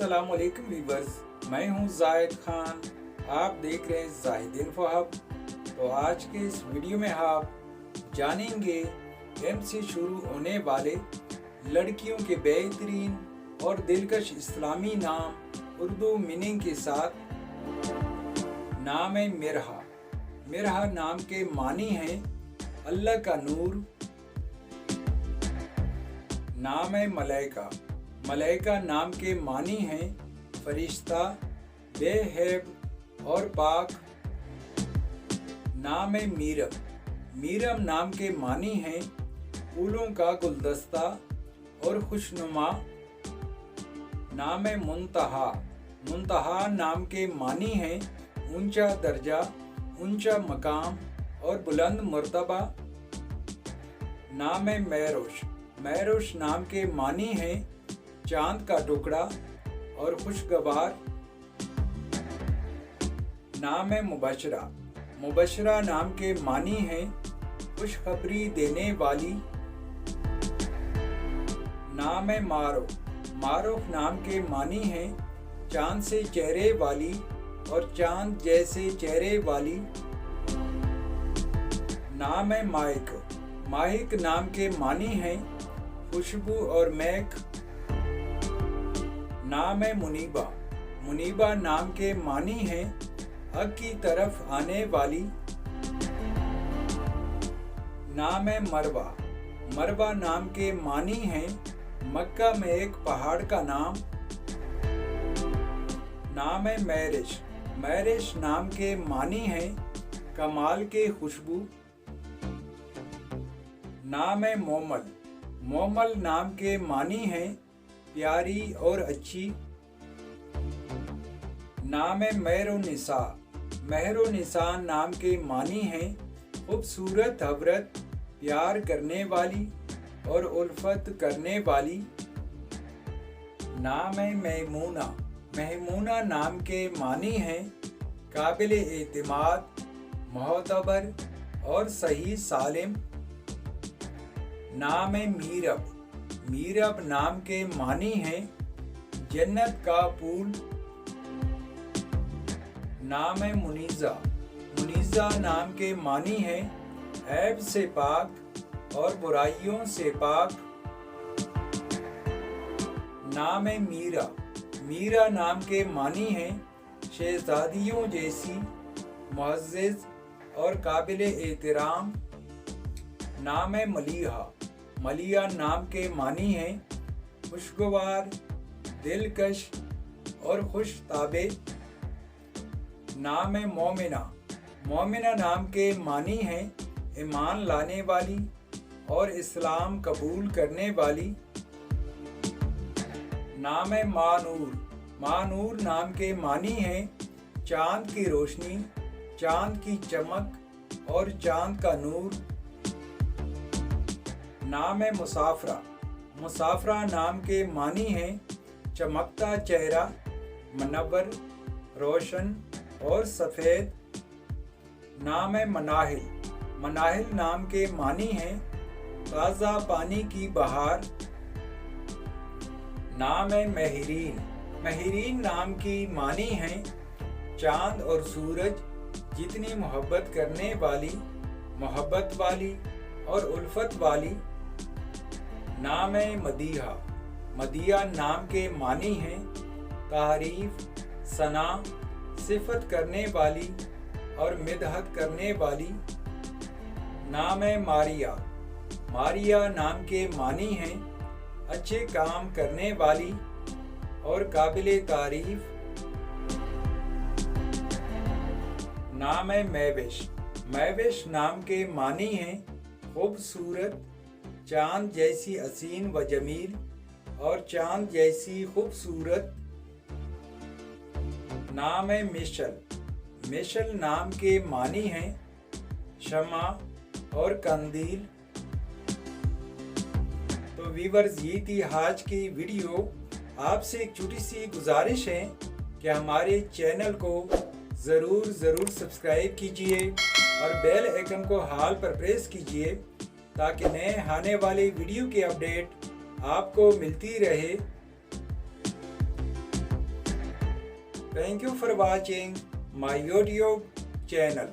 अस्सलाम वालेकुम वीवर्स, मैं हूं जाहिद खान। आप देख रहे हैं जाहिद इन्फो हब। तो आज के इस वीडियो में आप जानेंगे एम से शुरू होने वाले लड़कियों के बेहतरीन और दिलकश इस्लामी नाम उर्दू मीनिंग के साथ। नाम है मिरहा। मिरहा नाम के मानी हैं अल्लाह का नूर। नाम है मलाइका। मलाइका नाम के मानी हैं फरिश्ता, बेहैब और पाक। नाम है मीरम। मीरम नाम के मानी हैं फूलों का गुलदस्ता और खुशनुमा। नाम है मुंतहा। मुंतहा नाम के मानी हैं ऊंचा दर्जा, ऊंचा मकाम और बुलंद मर्तबा। नाम है महरोश। महरोश नाम के मानी हैं चांद का टुकड़ा और खुशगवार। नाम है मुबशरा। मुबशरा नाम के मानी हैं खुशखबरी देने वाली। नाम है मारूफ। मारूफ नाम के मानी हैं चांद से चेहरे वाली और चांद जैसे चेहरे वाली। नाम है माहिक। माहिक नाम के मानी हैं खुशबू और महक। नाम है मुनीबा। मुनीबा नाम के मानी हैं हक की तरफ आने वाली। नाम है मरवा। मरवा नाम के मानी हैं मक्का में एक पहाड़ का नाम। नाम है महरिश। महरिश नाम के मानी हैं कमाल के खुशबू। नाम है मोमल। मोमल नाम के मानी हैं प्यारी और अच्छी। नाम है मेहरुन्निसा। मेहरुन्निसा नाम के मानी हैं खूबसूरत हवरत, प्यार करने वाली और उल्फत करने वाली। नाम है मैमूना। मैमूना नाम के मानी हैं काबिल एतमाद, मोहतबर और सही सालिम। नाम है मीरब। मीरब नाम के मानी हैं जन्नत का फूल। नाम है मुनीजा। मुनीजा नाम के मानी हैं ऐब से पाक और बुराइयों से पाक। नाम है मीरा। मीरा नाम के मानी हैं शहजादियों जैसी, मुअज़्ज़ज़ और काबिल एहतराम। नाम है मलीहा। मलिया नाम के मानी हैं खुशगवार, दिलकश और खुश ताबे। नाम है मोमिना। मोमिना नाम के मानी हैं ईमान लाने वाली और इस्लाम कबूल करने वाली। नाम है मानूर। मानूर नाम के मानी हैं चांद की रोशनी, चांद की चमक और चांद का नूर। नाम है मुसाफरा। मुसाफरा नाम के मानी हैं चमकता चेहरा, मनव्वर, रोशन और सफ़ेद। नाम है मनाहिल। मनाहिल नाम के मानी हैं ताज़ा पानी की बहार। नाम है महरीन। महरीन नाम की मानी हैं चांद और सूरज जितनी मोहब्बत करने वाली, मोहब्बत वाली और उल्फत वाली। नाम है मदीहा। मदिया नाम के मानी हैं तारीफ, सना, सिफत करने वाली और मिदहत करने वाली। नाम है मारिया। मारिया नाम के मानी हैं अच्छे काम करने वाली और काबिल तारीफ। नाम है महविश। महविश नाम के मानी हैं खूबसूरत, चांद जैसी हसीन व जमील और चांद जैसी खूबसूरत। नाम है मिशल। मिशल नाम के मानी हैं शमा और कंदील। तो वीवर्स, ये थी आज की वीडियो। आपसे एक छोटी सी गुजारिश है कि हमारे चैनल को ज़रूर सब्सक्राइब कीजिए और बेल आइकन को हाल पर प्रेस कीजिए ताकि नए आने वाली वीडियो की अपडेट आपको मिलती रहे। Thank you for watching my YouTube channel.